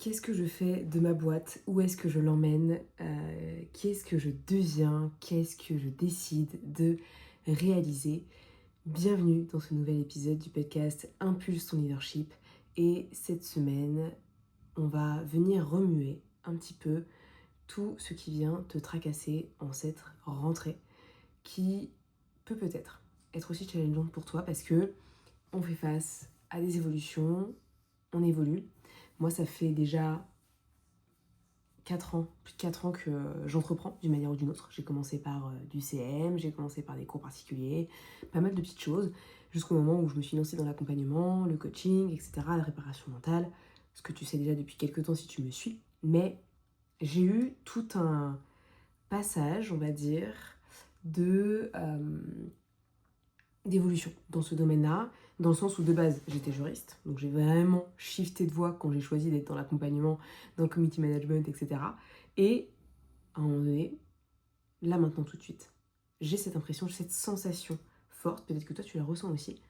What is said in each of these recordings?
Qu'est-ce que je fais de ma boîte? Où est-ce que je l'emmène? Qu'est-ce que je deviens? Qu'est-ce que je décide de réaliser? Bienvenue dans ce nouvel épisode du podcast Impulse ton leadership. Et cette semaine, on va venir remuer un petit peu tout ce qui vient te tracasser en cette rentrée, qui peut-être être aussi challengeante pour toi parce que on fait face à des évolutions, on évolue. Moi, ça fait déjà 4 ans, plus de 4 ans que j'entreprends d'une manière ou d'une autre. J'ai commencé par du CM, j'ai commencé par des cours particuliers, pas mal de petites choses, jusqu'au moment où je me suis lancée dans l'accompagnement, le coaching, etc., la réparation mentale, ce que tu sais déjà depuis quelques temps si tu me suis. Mais j'ai eu tout un passage, on va dire, de d'évolution dans ce domaine-là, dans le sens où de base j'étais juriste, donc j'ai vraiment shifté de voie quand j'ai choisi d'être dans l'accompagnement, dans le community management, etc. Et à un moment donné, là maintenant tout de suite, j'ai cette impression, j'ai cette sensation forte, peut-être que toi tu la ressens aussi,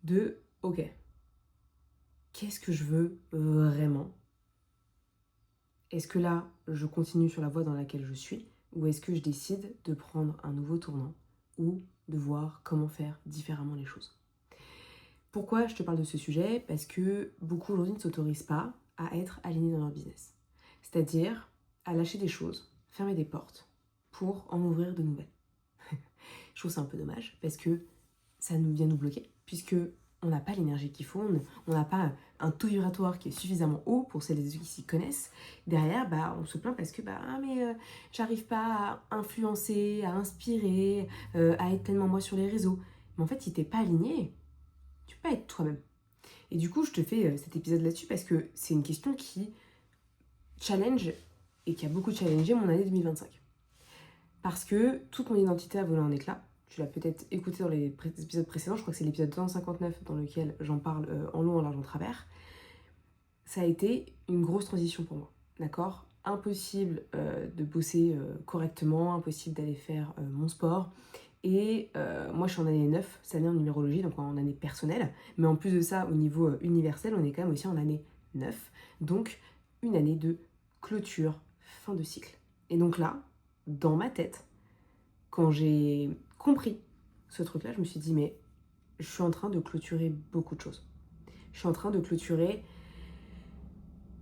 de ok, qu'est-ce que je veux vraiment? Est-ce que là je continue sur la voie dans laquelle je suis, ou est-ce que je décide de prendre un nouveau tournant, ou de voir comment faire différemment les choses? Pourquoi je te parle de ce sujet? Parce que beaucoup aujourd'hui ne s'autorisent pas à être alignés dans leur business. C'est-à-dire à lâcher des choses, fermer des portes pour en ouvrir de nouvelles. Je trouve ça un peu dommage parce que ça nous vient nous bloquer puisque on n'a pas l'énergie qu'il faut, on n'a pas un taux vibratoire qui est suffisamment haut pour celles et ceux qui s'y connaissent. Derrière, on se plaint parce que j'arrive pas à influencer, à inspirer, à être pleinement moi sur les réseaux. Mais en fait, si t'es pas aligné, tu peux pas être toi-même. Et du coup, je te fais cet épisode là-dessus parce que c'est une question qui challenge et qui a beaucoup challengé mon année 2025. Parce que toute mon identité a volé en éclats. Tu l'as peut-être écouté dans les épisodes précédents, je crois que c'est l'épisode 259 dans lequel j'en parle en long, en large, en travers. Ça a été une grosse transition pour moi, d'accord? Impossible de bosser correctement, impossible d'aller faire mon sport. Et moi, je suis en année 9, cette année en numérologie, donc en année personnelle. Mais en plus de ça, au niveau universel, on est quand même aussi en année 9. Donc, une année de clôture, fin de cycle. Et donc là, dans ma tête, quand j'ai compris ce truc-là, je me suis dit, mais je suis en train de clôturer beaucoup de choses. Je suis en train de clôturer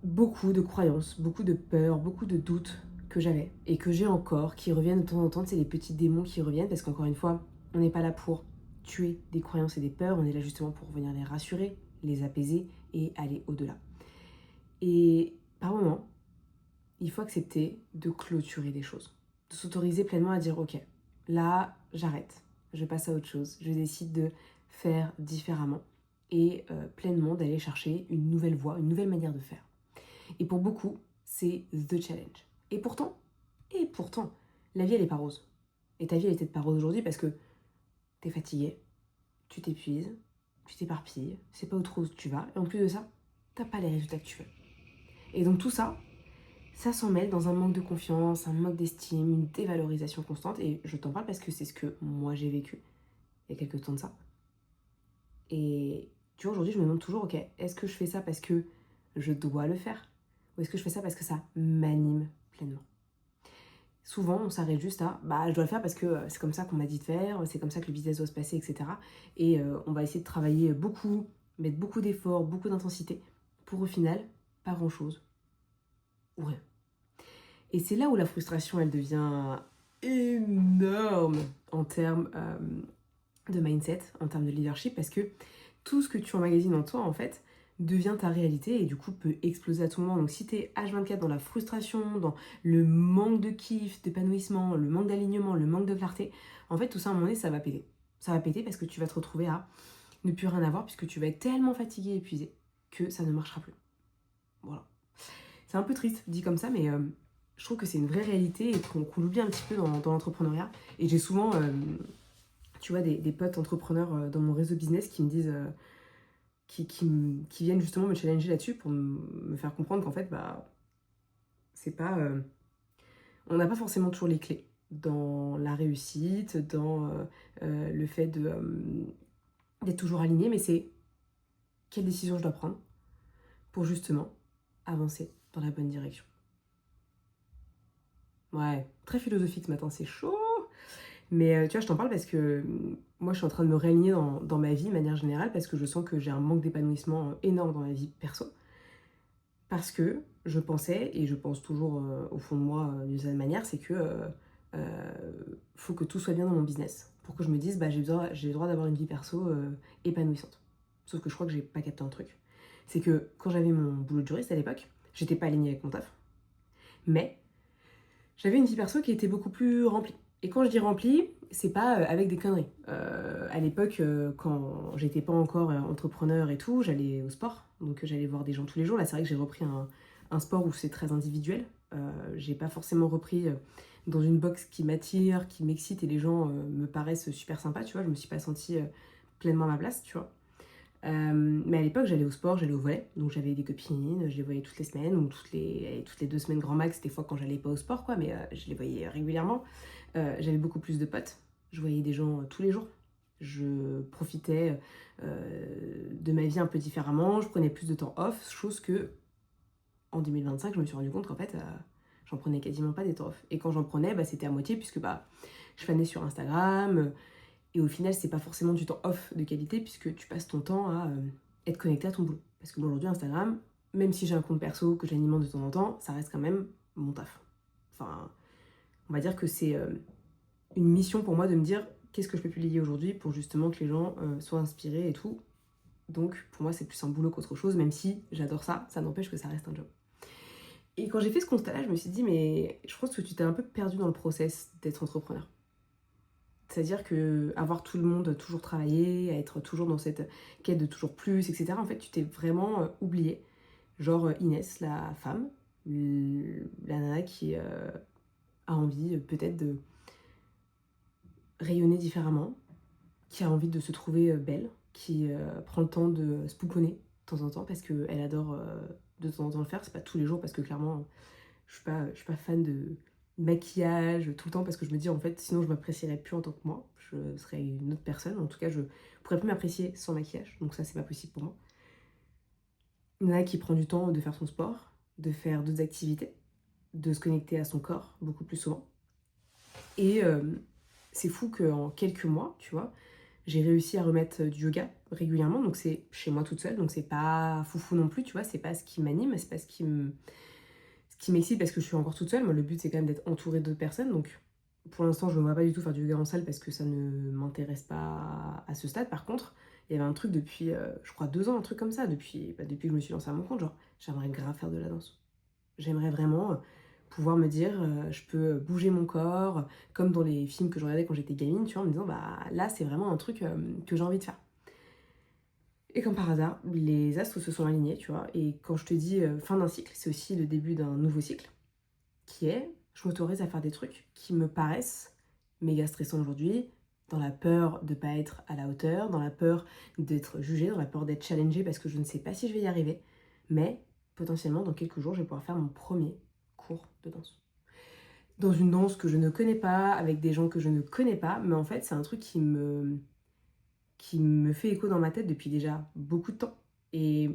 beaucoup de croyances, beaucoup de peurs, beaucoup de doutes que j'avais et que j'ai encore, qui reviennent de temps en temps. C'est les petits démons qui reviennent parce qu'encore une fois, on n'est pas là pour tuer des croyances et des peurs, on est là justement pour venir les rassurer, les apaiser et aller au-delà. Et par moments, il faut accepter de clôturer des choses, de s'autoriser pleinement à dire ok, là j'arrête, je passe à autre chose, je décide de faire différemment et pleinement d'aller chercher une nouvelle voie, une nouvelle manière de faire. Et pour beaucoup, c'est the challenge. Et pourtant, la vie elle est pas rose. Et ta vie elle est peut-être pas rose aujourd'hui parce que t'es fatigué, tu t'épuises, tu t'éparpilles, c'est pas où trop tu vas, et en plus de ça, t'as pas les résultats que tu veux. Et donc tout ça, ça s'en mêle dans un manque de confiance, un manque d'estime, une dévalorisation constante. Et je t'en parle parce que c'est ce que moi j'ai vécu il y a quelques temps de ça. Et tu vois, aujourd'hui, je me demande toujours, ok, est-ce que je fais ça parce que je dois le faire? Ou est-ce que je fais ça parce que ça m'anime pleinement? Souvent, on s'arrête juste à, je dois le faire parce que c'est comme ça qu'on m'a dit de faire, c'est comme ça que le business doit se passer, etc. Et on va essayer de travailler beaucoup, mettre beaucoup d'efforts, beaucoup d'intensité, pour au final, pas grand-chose, ou rien. Et c'est là où la frustration, elle devient énorme en termes de mindset, en termes de leadership, parce que tout ce que tu emmagasines en toi, en fait, devient ta réalité et du coup peut exploser à tout moment. Donc si t'es H24 dans la frustration, dans le manque de kiff, d'épanouissement, le manque d'alignement, le manque de clarté, en fait tout ça à un moment donné ça va péter. Ça va péter parce que tu vas te retrouver à ne plus rien avoir puisque tu vas être tellement fatigué et épuisé que ça ne marchera plus. Voilà. C'est un peu triste dit comme ça, mais je trouve que c'est une vraie réalité et qu'on l'oublie un petit peu dans l'entrepreneuriat. Et j'ai souvent, tu vois, des potes entrepreneurs dans mon réseau business qui me disent, qui viennent justement me challenger là-dessus pour me faire comprendre qu'en fait, c'est pas, on n'a pas forcément toujours les clés dans la réussite, dans le fait d'être toujours aligné, mais c'est quelle décision je dois prendre pour justement avancer dans la bonne direction. Ouais, très philosophique ce matin, c'est chaud. Mais tu vois, je t'en parle parce que moi, je suis en train de me réaligner dans ma vie de manière générale parce que je sens que j'ai un manque d'épanouissement énorme dans ma vie perso. Parce que je pensais, et je pense toujours au fond de moi d'une certaine manière, c'est que faut que tout soit bien dans mon business. Pour que je me dise, bah, j'ai le droit d'avoir une vie perso épanouissante. Sauf que je crois que j'ai pas capté un truc. C'est que quand j'avais mon boulot de juriste à l'époque, j'étais pas alignée avec mon taf. Mais j'avais une vie perso qui était beaucoup plus remplie. Et quand je dis remplie, c'est pas avec des conneries. À l'époque, quand j'étais pas encore entrepreneur et tout, j'allais au sport. Donc j'allais voir des gens tous les jours. Là, c'est vrai que j'ai repris un sport où c'est très individuel. J'ai pas forcément repris dans une box qui m'attire, qui m'excite et les gens me paraissent super sympas, tu vois. Je me suis pas sentie pleinement à ma place, tu vois. Mais à l'époque, j'allais au sport, j'allais au volley, donc j'avais des copines, je les voyais toutes les semaines, ou toutes les 2 semaines grand max, des fois quand j'allais pas au sport, quoi, mais je les voyais régulièrement. J'avais beaucoup plus de potes, je voyais des gens tous les jours. Je profitais de ma vie un peu différemment, je prenais plus de temps off, chose que en 2025, je me suis rendu compte qu'en fait, j'en prenais quasiment pas des temps off. Et quand j'en prenais, bah, c'était à moitié, puisque bah, je fanais sur Instagram. Et au final, c'est pas forcément du temps off de qualité puisque tu passes ton temps à être connecté à ton boulot. Parce que bon, aujourd'hui, Instagram, même si j'ai un compte perso que j'alimente de temps en temps, ça reste quand même mon taf. Enfin, on va dire que c'est une mission pour moi de me dire qu'est-ce que je peux publier aujourd'hui pour justement que les gens soient inspirés et tout. Donc pour moi, c'est plus un boulot qu'autre chose, même si j'adore ça, ça n'empêche que ça reste un job. Et quand j'ai fait ce constat-là, je me suis dit, mais je pense que tu t'es un peu perdu dans le process d'être entrepreneur. C'est-à-dire que avoir tout le monde toujours travailler, à être toujours dans cette quête de toujours plus, etc. En fait, tu t'es vraiment oublié. Genre Inès, la femme, la nana qui a envie peut-être de rayonner différemment, qui a envie de se trouver belle, qui prend le temps de se pouponner de temps en temps parce qu'elle adore de temps en temps le faire. C'est pas tous les jours parce que clairement, je suis pas fan de maquillage tout le temps parce que je me dis en fait sinon je m'apprécierais plus en tant que moi, je serais une autre personne, en tout cas je pourrais plus m'apprécier sans maquillage, donc ça c'est pas possible pour moi. Il y en a qui prend du temps de faire son sport, de faire d'autres activités, de se connecter à son corps beaucoup plus souvent. Et c'est fou qu'en quelques mois, tu vois, j'ai réussi à remettre du yoga régulièrement, donc c'est chez moi toute seule, donc c'est pas foufou non plus, tu vois, c'est pas ce qui m'anime, c'est pas ce qui m'excite parce que je suis encore toute seule. Moi, le but, c'est quand même d'être entourée d'autres personnes. Donc, pour l'instant, je ne me vois pas du tout faire du yoga en salle parce que ça ne m'intéresse pas à ce stade. Par contre, il y avait un truc depuis, je crois, 2 ans, un truc comme ça. Depuis que je me suis lancée à mon compte, genre, j'aimerais grave faire de la danse. J'aimerais vraiment pouvoir me dire, je peux bouger mon corps, comme dans les films que je regardais quand j'étais gamine, tu vois, en me disant, bah là, c'est vraiment un truc que j'ai envie de faire. Et comme par hasard, les astres se sont alignés, tu vois. Et quand je te dis fin d'un cycle, c'est aussi le début d'un nouveau cycle, qui est, je m'autorise à faire des trucs qui me paraissent méga stressants aujourd'hui, dans la peur de ne pas être à la hauteur, dans la peur d'être jugée, dans la peur d'être challengée parce que je ne sais pas si je vais y arriver. Mais potentiellement, dans quelques jours, je vais pouvoir faire mon premier cours de danse. Dans une danse que je ne connais pas, avec des gens que je ne connais pas, mais en fait, c'est un truc qui me fait écho dans ma tête depuis déjà beaucoup de temps. Et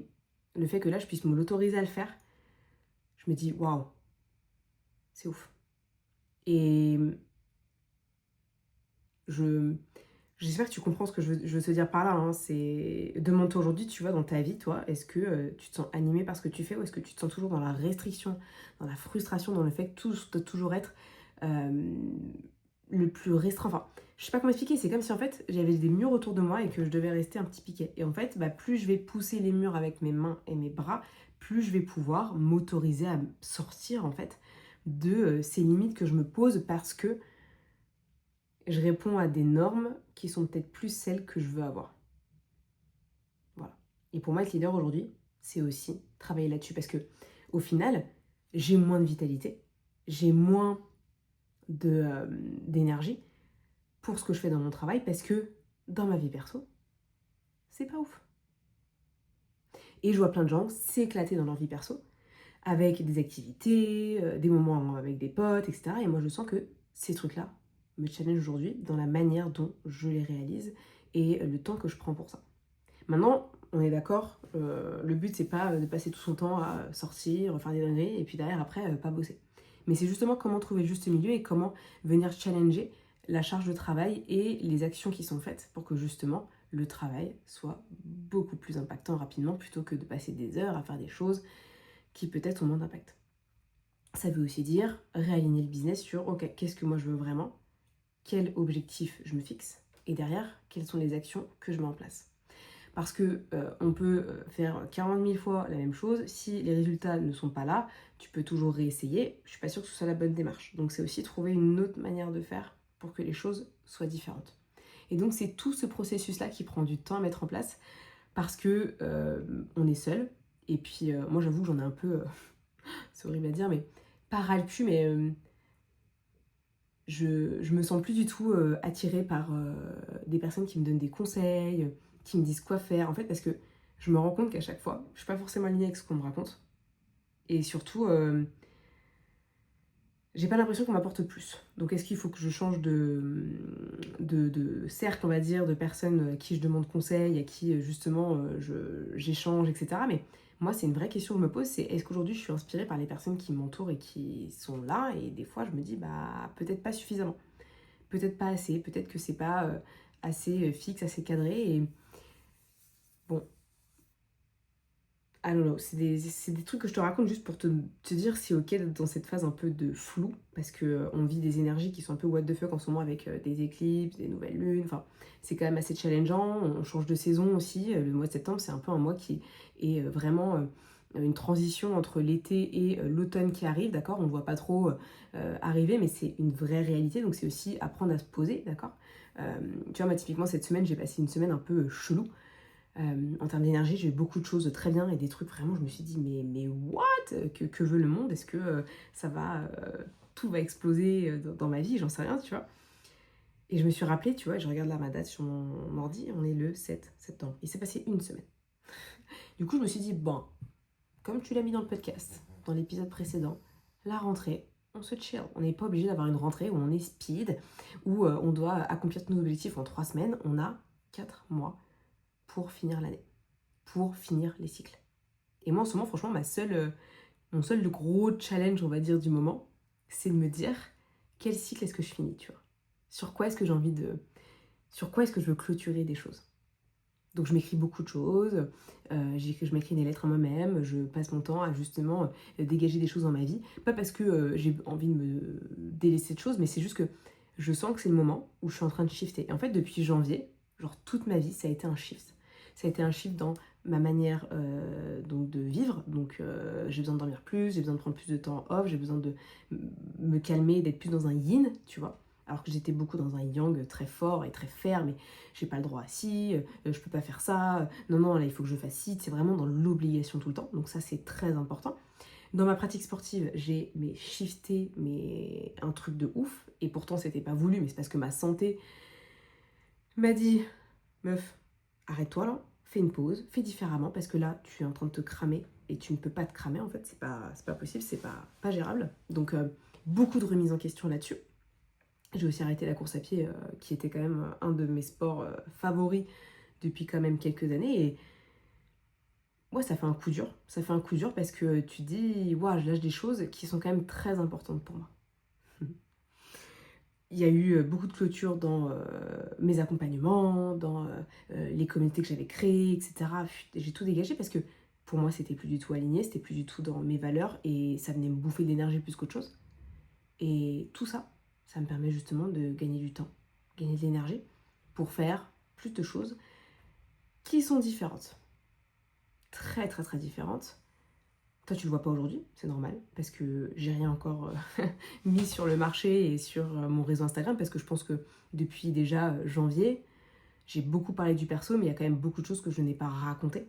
le fait que là, je puisse me l'autoriser à le faire, je me dis, waouh, c'est ouf. Et j'espère que tu comprends ce que je veux te dire par là. Hein. C'est demande-toi aujourd'hui, tu vois, dans ta vie, toi, est-ce que tu te sens animé par ce que tu fais ou est-ce que tu te sens toujours dans la restriction, dans la frustration, dans le fait que tout doit toujours être le plus restreint. Enfin, je sais pas comment expliquer, c'est comme si en fait j'avais des murs autour de moi et que je devais rester un petit piquet. Et en fait, bah, plus je vais pousser les murs avec mes mains et mes bras, plus je vais pouvoir m'autoriser à sortir en fait de ces limites que je me pose parce que je réponds à des normes qui sont peut-être plus celles que je veux avoir. Voilà. Et pour moi, être leader aujourd'hui, c'est aussi travailler là-dessus parce que au final, j'ai moins de vitalité, j'ai moins d'énergie pour ce que je fais dans mon travail parce que dans ma vie perso, c'est pas ouf. Et je vois plein de gens s'éclater dans leur vie perso avec des activités, des moments avec des potes, etc. Et moi, je sens que ces trucs-là me challenge aujourd'hui dans la manière dont je les réalise et le temps que je prends pour ça. Maintenant, On est d'accord, le but c'est pas de passer tout son temps à sortir, faire des dingueries et puis derrière après pas bosser. Mais c'est justement comment trouver le juste milieu et comment venir challenger la charge de travail et les actions qui sont faites pour que justement le travail soit beaucoup plus impactant rapidement plutôt que de passer des heures à faire des choses qui peut-être ont moins d'impact. Ça veut aussi dire réaligner le business sur ok, qu'est-ce que moi je veux vraiment, quel objectif je me fixe et derrière quelles sont les actions que je mets en place. Parce que on peut faire 40 000 fois la même chose, si les résultats ne sont pas là, tu peux toujours réessayer, je suis pas sûre que ce soit la bonne démarche. Donc c'est aussi trouver une autre manière de faire pour que les choses soient différentes. Et donc c'est tout ce processus-là qui prend du temps à mettre en place parce que on est seul. Et puis moi j'avoue que j'en ai un peu, c'est horrible à dire, mais pas ras le cul, mais je me sens plus du tout attirée par des personnes qui me donnent des conseils, qui me disent quoi faire. En fait, parce que je me rends compte qu'à chaque fois, je suis pas forcément alignée avec ce qu'on me raconte. Et surtout, j'ai pas l'impression qu'on m'apporte plus. Donc est-ce qu'il faut que je change de cercle, on va dire, de personnes à qui je demande conseil, à qui justement j'échange, etc. Mais moi, c'est une vraie question que je me pose, c'est est-ce qu'aujourd'hui je suis inspirée par les personnes qui m'entourent et qui sont là? Et des fois, je me dis, bah peut-être pas suffisamment. Peut-être pas assez, peut-être que c'est pas assez fixe, assez cadré. Et bon, I don't know, c'est des trucs que je te raconte juste pour te dire si ok d'être dans cette phase un peu de flou, parce que on vit des énergies qui sont un peu what the fuck en ce moment avec des éclipses, des nouvelles lunes, enfin c'est quand même assez challengeant, on change de saison aussi, le mois de septembre c'est un peu un mois qui est vraiment une transition entre l'été et l'automne qui arrive, d'accord, on ne voit pas trop arriver, mais c'est une vraie réalité, donc c'est aussi apprendre à se poser, d'accord. Tu vois, moi typiquement cette semaine j'ai passé une semaine un peu chelou. En termes d'énergie, j'ai eu beaucoup de choses très bien et des trucs vraiment, je me suis dit, mais what que veut le monde? Est-ce que ça va, tout va exploser dans ma vie? J'en sais rien, tu vois. Et je me suis rappelé, tu vois, je regarde là ma date sur mon ordi, on est le 7 septembre. Il s'est passé une semaine. Du coup, je me suis dit, bon, comme tu l'as mis dans le podcast, dans l'épisode précédent, la rentrée, on se chill. On n'est pas obligé d'avoir une rentrée où on est speed, où on doit accomplir tous nos objectifs en 3 semaines. On a 4 mois pour finir l'année, pour finir les cycles. Et moi en ce moment franchement mon seul gros challenge on va dire du moment, c'est de me dire quel cycle est-ce que je finis, tu vois. Sur quoi est-ce que j'ai envie de... Sur quoi est-ce que je veux clôturer des choses. Donc je m'écris beaucoup de choses, je m'écris des lettres à moi-même, je passe mon temps à justement dégager des choses dans ma vie. Pas parce que j'ai envie de me délaisser de choses, mais c'est juste que je sens que c'est le moment où je suis en train de shifter. Et en fait depuis janvier, genre toute ma vie, ça a été un shift. Ça a été un shift dans ma manière donc de vivre. Donc j'ai besoin de dormir plus, j'ai besoin de prendre plus de temps off, j'ai besoin de me calmer, d'être plus dans un yin, tu vois. Alors que j'étais beaucoup dans un yang très fort et très ferme, et j'ai pas le droit à ci, je peux pas faire ça, non, non, là il faut que je fasse ci, c'est vraiment dans l'obligation tout le temps, donc ça c'est très important. Dans ma pratique sportive, j'ai shifté un truc de ouf, et pourtant c'était pas voulu, mais c'est parce que ma santé m'a dit, meuf, arrête-toi là, fais une pause, fais différemment, parce que là tu es en train de te cramer, et tu ne peux pas te cramer en fait, c'est pas possible, c'est pas gérable. Donc beaucoup de remises en question là-dessus. J'ai aussi arrêté la course à pied, qui était quand même un de mes sports favoris depuis quand même quelques années. Et ouais, ça fait un coup dur. Ça fait un coup dur parce que tu te dis, waouh, je lâche des choses qui sont quand même très importantes pour moi. Il y a eu beaucoup de clôtures dans mes accompagnements, dans les communautés que j'avais créées, etc. J'ai tout dégagé parce que pour moi, c'était plus du tout aligné, c'était plus du tout dans mes valeurs et ça venait me bouffer de l'énergie plus qu'autre chose. Et tout ça, ça me permet justement de gagner du temps, gagner de l'énergie pour faire plus de choses qui sont différentes. Très très très différentes. Toi tu le vois pas aujourd'hui, c'est normal, parce que j'ai rien encore mis sur le marché et sur mon réseau Instagram, parce que je pense que depuis déjà janvier, j'ai beaucoup parlé du perso, mais il y a quand même beaucoup de choses que je n'ai pas racontées,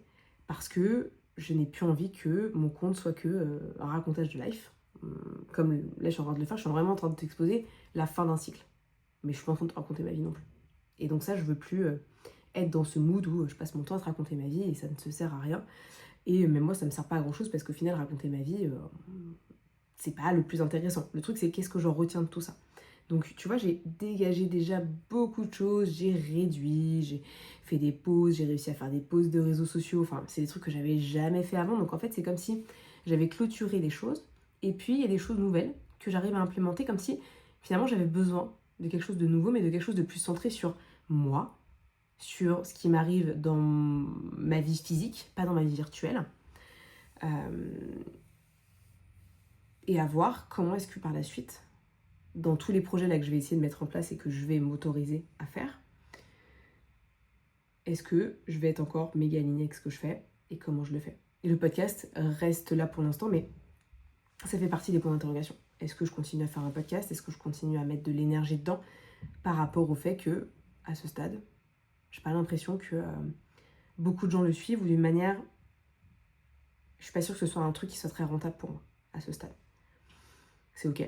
parce que je n'ai plus envie que mon compte soit que un racontage de life. Comme là je suis en train de le faire, je suis vraiment en train de t'exposer la fin d'un cycle. Mais je suis pas en train de te raconter ma vie non plus. Et donc ça, je veux plus être dans ce mood où je passe mon temps à te raconter ma vie et ça ne se sert à rien. Et même moi, ça me sert pas à grand chose parce qu'au final, raconter ma vie, c'est pas le plus intéressant. Le truc, c'est qu'est-ce que j'en retiens de tout ça. Donc tu vois, j'ai dégagé déjà beaucoup de choses, j'ai réduit, j'ai fait des pauses, j'ai réussi à faire des pauses de réseaux sociaux, enfin c'est des trucs que j'avais jamais fait avant. Donc en fait c'est comme si j'avais clôturé des choses et puis il y a des choses nouvelles que j'arrive à implémenter comme si finalement j'avais besoin de quelque chose de nouveau mais de quelque chose de plus centré sur moi, sur ce qui m'arrive dans ma vie physique, pas dans ma vie virtuelle. Et à voir comment est-ce que par la suite, dans tous les projets là que je vais essayer de mettre en place et que je vais m'autoriser à faire, est-ce que je vais être encore méga alignée avec ce que je fais et comment je le fais. Et le podcast reste là pour l'instant, mais ça fait partie des points d'interrogation. Est-ce que je continue à faire un podcast? Est-ce que je continue à mettre de l'énergie dedans par rapport au fait que, à ce stade, j'ai pas l'impression que beaucoup de gens le suivent ou d'une manière... Je suis pas sûre que ce soit un truc qui soit très rentable pour moi à ce stade. C'est ok.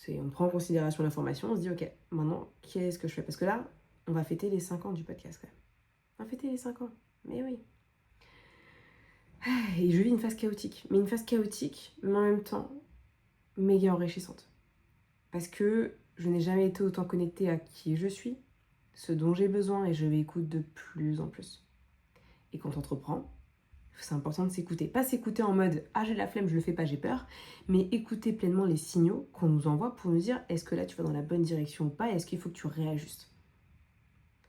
On prend en considération l'information, on se dit ok, maintenant, qu'est-ce que je fais? Parce que là, on va fêter les 5 ans du podcast quand même. On va fêter les 5 ans. Mais oui. Et je vis une phase chaotique. Mais une phase chaotique, mais en même temps, méga enrichissante. Parce que je n'ai jamais été autant connectée à qui je suis, ce dont j'ai besoin, et je m'écoute de plus en plus. Et quand on entreprend, c'est important de s'écouter. Pas s'écouter en mode « Ah, j'ai la flemme, je le fais pas, j'ai peur », mais écouter pleinement les signaux qu'on nous envoie pour nous dire « Est-ce que là, tu vas dans la bonne direction ou pas? Est-ce qu'il faut que tu réajustes ?»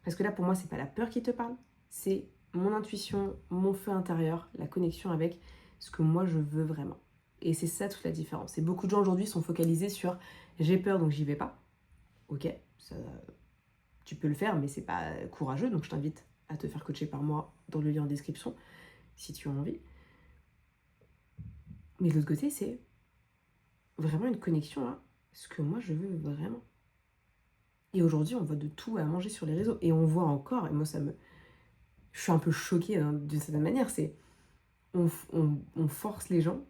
Parce que là, pour moi, c'est pas la peur qui te parle, c'est mon intuition, mon feu intérieur, la connexion avec ce que moi, je veux vraiment. Et c'est ça toute la différence. Et beaucoup de gens aujourd'hui sont focalisés sur « J'ai peur, donc j'y vais pas ». Ok, ça, tu peux le faire, mais c'est pas courageux, donc je t'invite à te faire coacher par moi dans le lien en description, si tu as envie. Mais de l'autre côté, c'est vraiment une connexion à ce que moi je veux vraiment. Et aujourd'hui, on voit de tout à manger sur les réseaux. Et on voit encore, et moi je suis un peu choquée d'une certaine manière, c'est on force les gens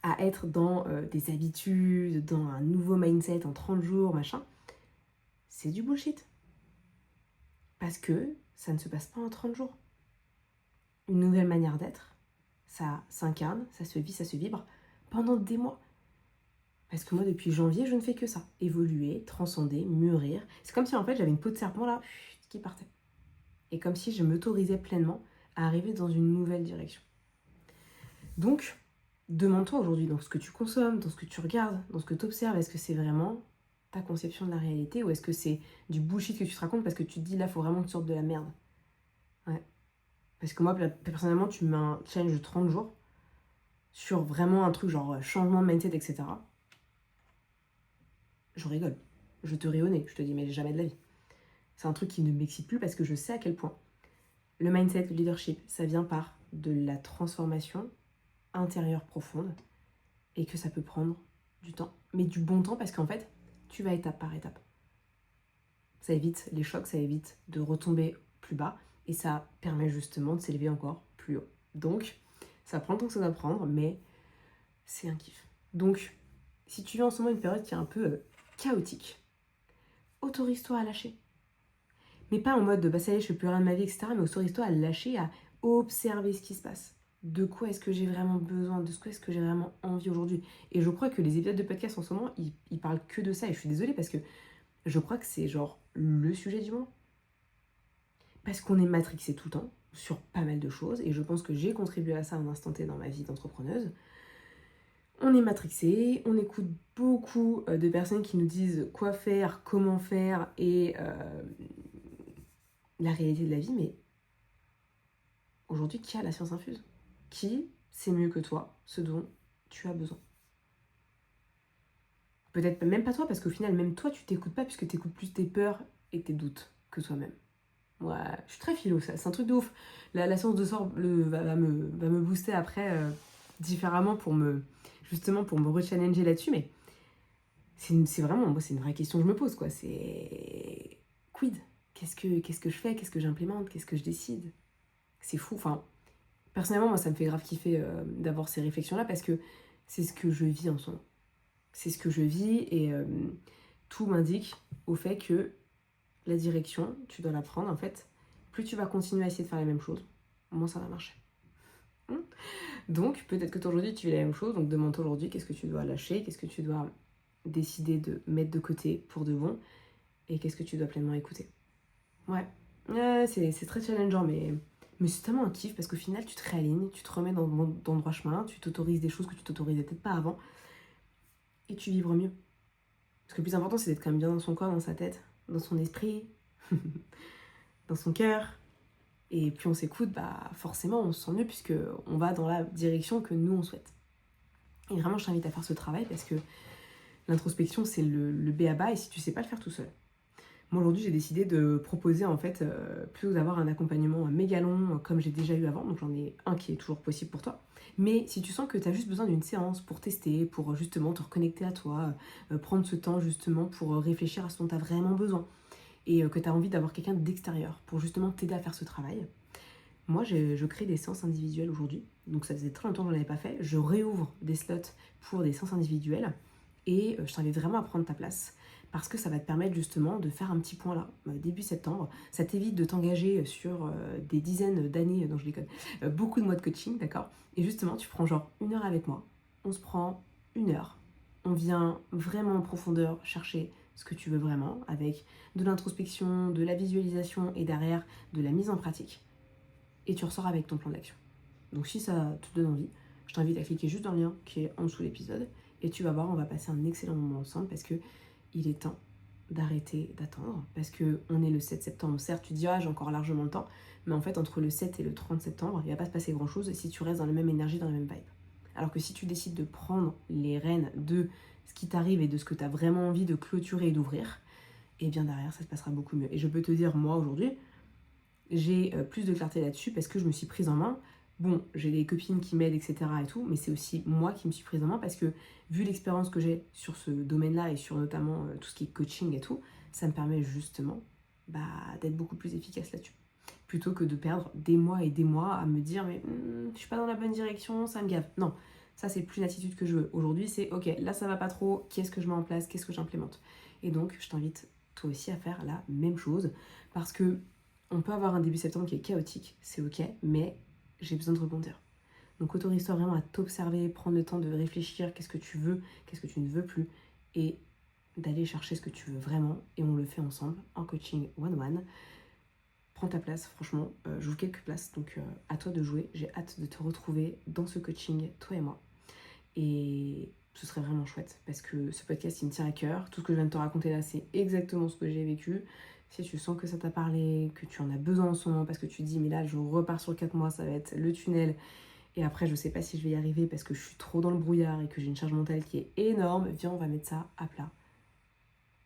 à être dans des habitudes, dans un nouveau mindset en 30 jours, machin. C'est du bullshit. Parce que ça ne se passe pas en 30 jours. Une nouvelle manière d'être, ça s'incarne, ça se vit, ça se vibre pendant des mois. Parce que moi, depuis janvier, je ne fais que ça. Évoluer, transcender, mûrir. C'est comme si en fait j'avais une peau de serpent là, qui partait. Et comme si je m'autorisais pleinement à arriver dans une nouvelle direction. Donc, demande-toi aujourd'hui dans ce que tu consommes, dans ce que tu regardes, dans ce que tu observes, est-ce que c'est vraiment ta conception de la réalité ou est-ce que c'est du bullshit que tu te racontes parce que tu te dis là, il faut vraiment que tu sortes de la merde. Ouais. Parce que moi, personnellement, tu me mets un challenge de 30 jours sur vraiment un truc genre changement de mindset, etc. Je rigole. Je te ris au nez. Je te dis, mais jamais de la vie. C'est un truc qui ne m'excite plus parce que je sais à quel point le mindset, le leadership, ça vient par de la transformation intérieure profonde et que ça peut prendre du temps. Mais du bon temps parce qu'en fait, tu vas étape par étape. Ça évite les chocs, ça évite de retomber plus bas et ça permet justement de s'élever encore plus haut. Donc, ça prend le temps que ça doit prendre, mais c'est un kiff. Donc, si tu vis en ce moment une période qui est un peu chaotique, autorise-toi à lâcher. Mais pas en mode bah ça y est, je fais plus rien de ma vie, etc. Mais autorise-toi à lâcher, à observer ce qui se passe. De quoi est-ce que j'ai vraiment besoin? De quoi est-ce que j'ai vraiment envie aujourd'hui? Et je crois que les épisodes de podcast en ce moment, ils parlent que de ça. Et je suis désolée parce que je crois que c'est genre le sujet du moment. Parce qu'on est matrixé tout le temps sur pas mal de choses. Et je pense que j'ai contribué à ça à un instant T dans ma vie d'entrepreneuse. On est matrixé, on écoute beaucoup de personnes qui nous disent quoi faire, comment faire et la réalité de la vie, mais aujourd'hui, qui a la science infuse? Qui sait mieux que toi ce dont tu as besoin? Peut-être même pas toi, parce qu'au final, même toi, tu t'écoutes pas, puisque tu écoutes plus tes peurs et tes doutes que toi-même. Ouais, je suis très philo, ça, c'est un truc de ouf. La science de sort va me booster après différemment pour me rechallenger là-dessus, mais c'est vraiment, moi, c'est une vraie question que je me pose, quoi. C'est quid? Qu'est-ce que je fais? Qu'est-ce que j'implémente? Qu'est-ce que je décide? C'est fou, enfin, personnellement, moi, ça me fait grave kiffer d'avoir ces réflexions-là parce que c'est ce que je vis en ce moment. C'est ce que je vis et tout m'indique au fait que la direction, tu dois la prendre. En fait, plus tu vas continuer à essayer de faire la même chose, moins ça va marcher. Donc, peut-être que toi aujourd'hui, tu vis la même chose. Donc, demande-toi aujourd'hui qu'est-ce que tu dois lâcher, qu'est-ce que tu dois décider de mettre de côté pour de bon et qu'est-ce que tu dois pleinement écouter. Ouais, c'est très challengeant, mais c'est tellement un kiff parce qu'au final, tu te réalignes, tu te remets dans le droit chemin, tu t'autorises des choses que tu t'autorisais peut-être pas avant et tu vibres mieux. Parce que le plus important, c'est d'être quand même bien dans son corps, dans sa tête, dans son esprit, dans son cœur. Et plus on s'écoute, bah forcément, on se sent mieux puisqu'on va dans la direction que nous, on souhaite. Et vraiment, je t'invite à faire ce travail parce que l'introspection, c'est le b.a-ba et si tu sais pas le faire tout seul. Moi, aujourd'hui, j'ai décidé de proposer, en fait, plutôt d'avoir un accompagnement méga long comme j'ai déjà eu avant. Donc, j'en ai un qui est toujours possible pour toi. Mais si tu sens que tu as juste besoin d'une séance pour tester, pour justement te reconnecter à toi, prendre ce temps justement pour réfléchir à ce dont tu as vraiment besoin et que tu as envie d'avoir quelqu'un d'extérieur pour justement t'aider à faire ce travail, moi, je crée des séances individuelles aujourd'hui. Donc, ça faisait très longtemps que je ne l'avais pas fait. Je réouvre des slots pour des séances individuelles et je t'invite vraiment à prendre ta place parce que ça va te permettre justement de faire un petit point là, début septembre. Ça t'évite de t'engager sur des dizaines d'années, non je déconne, beaucoup de mois de coaching, d'accord. Et justement, tu prends genre 1 heure avec moi, on se prend 1 heure, on vient vraiment en profondeur chercher ce que tu veux vraiment avec de l'introspection, de la visualisation et derrière de la mise en pratique. Et tu ressors avec ton plan d'action. Donc si ça te donne envie, je t'invite à cliquer juste dans le lien qui est en dessous de l'épisode et tu vas voir, on va passer un excellent moment ensemble parce que il est temps d'arrêter d'attendre parce que on est le 7 septembre. Certes, tu te dis j'ai encore largement le temps, mais en fait entre le 7 et le 30 septembre, il va pas se passer grand chose si tu restes dans la même énergie, dans la même vibe. Alors que si tu décides de prendre les rênes de ce qui t'arrive et de ce que tu as vraiment envie de clôturer et d'ouvrir, et bien derrière ça se passera beaucoup mieux. Et je peux te dire, moi aujourd'hui, j'ai plus de clarté là-dessus parce que je me suis prise en main. Bon, j'ai des copines qui m'aident, etc. et tout, mais c'est aussi moi qui me suis prise en main parce que vu l'expérience que j'ai sur ce domaine-là et sur notamment tout ce qui est coaching et tout, ça me permet justement d'être beaucoup plus efficace là-dessus. Plutôt que de perdre des mois et des mois à me dire mais je suis pas dans la bonne direction, ça me gave. Non, ça c'est plus l'attitude que je veux. Aujourd'hui c'est ok, là ça va pas trop, qu'est-ce que je mets en place, qu'est-ce que j'implémente. Et donc je t'invite toi aussi à faire la même chose parce que on peut avoir un début septembre qui est chaotique, c'est ok, mais j'ai besoin de rebondir. Donc autorise-toi vraiment à t'observer, prendre le temps de réfléchir, qu'est-ce que tu veux, qu'est-ce que tu ne veux plus, et d'aller chercher ce que tu veux vraiment, et on le fait ensemble en coaching one-one. Prends ta place, franchement, j'ouvre quelques places, donc à toi de jouer, j'ai hâte de te retrouver dans ce coaching, toi et moi. Et ce serait vraiment chouette, parce que ce podcast, il me tient à cœur, tout ce que je viens de te raconter là, c'est exactement ce que j'ai vécu. Si tu sens que ça t'a parlé, que tu en as besoin en ce moment parce que tu te dis mais là je repars sur 4 mois, ça va être le tunnel et après je sais pas si je vais y arriver parce que je suis trop dans le brouillard et que j'ai une charge mentale qui est énorme, viens on va mettre ça à plat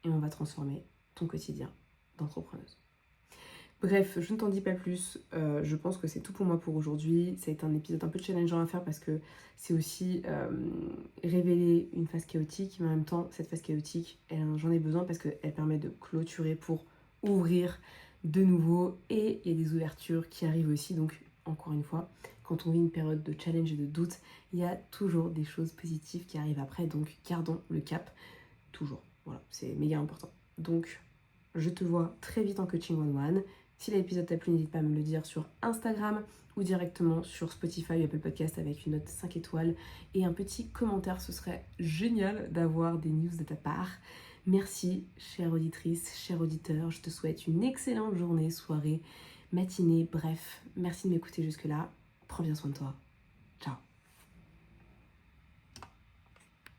et on va transformer ton quotidien d'entrepreneuse. Bref, je ne t'en dis pas plus, je pense que c'est tout pour moi pour aujourd'hui. Ça a été un épisode un peu challengeant à faire parce que c'est aussi révéler une phase chaotique, mais en même temps, cette phase chaotique, j'en ai besoin parce qu'elle permet de clôturer pour ouvrir de nouveau et il y a des ouvertures qui arrivent aussi. Donc, encore une fois, quand on vit une période de challenge et de doute, il y a toujours des choses positives qui arrivent après, donc gardons le cap, toujours. Voilà, c'est méga important. Donc, je te vois très vite en coaching one-one. Si l'épisode t'a plu, n'hésite pas à me le dire sur Instagram ou directement sur Spotify ou Apple Podcast avec une note 5 étoiles et un petit commentaire. Ce serait génial d'avoir des news de ta part. Merci, chère auditrice, cher auditeur. Je te souhaite une excellente journée, soirée, matinée, bref. Merci de m'écouter jusque-là. Prends bien soin de toi.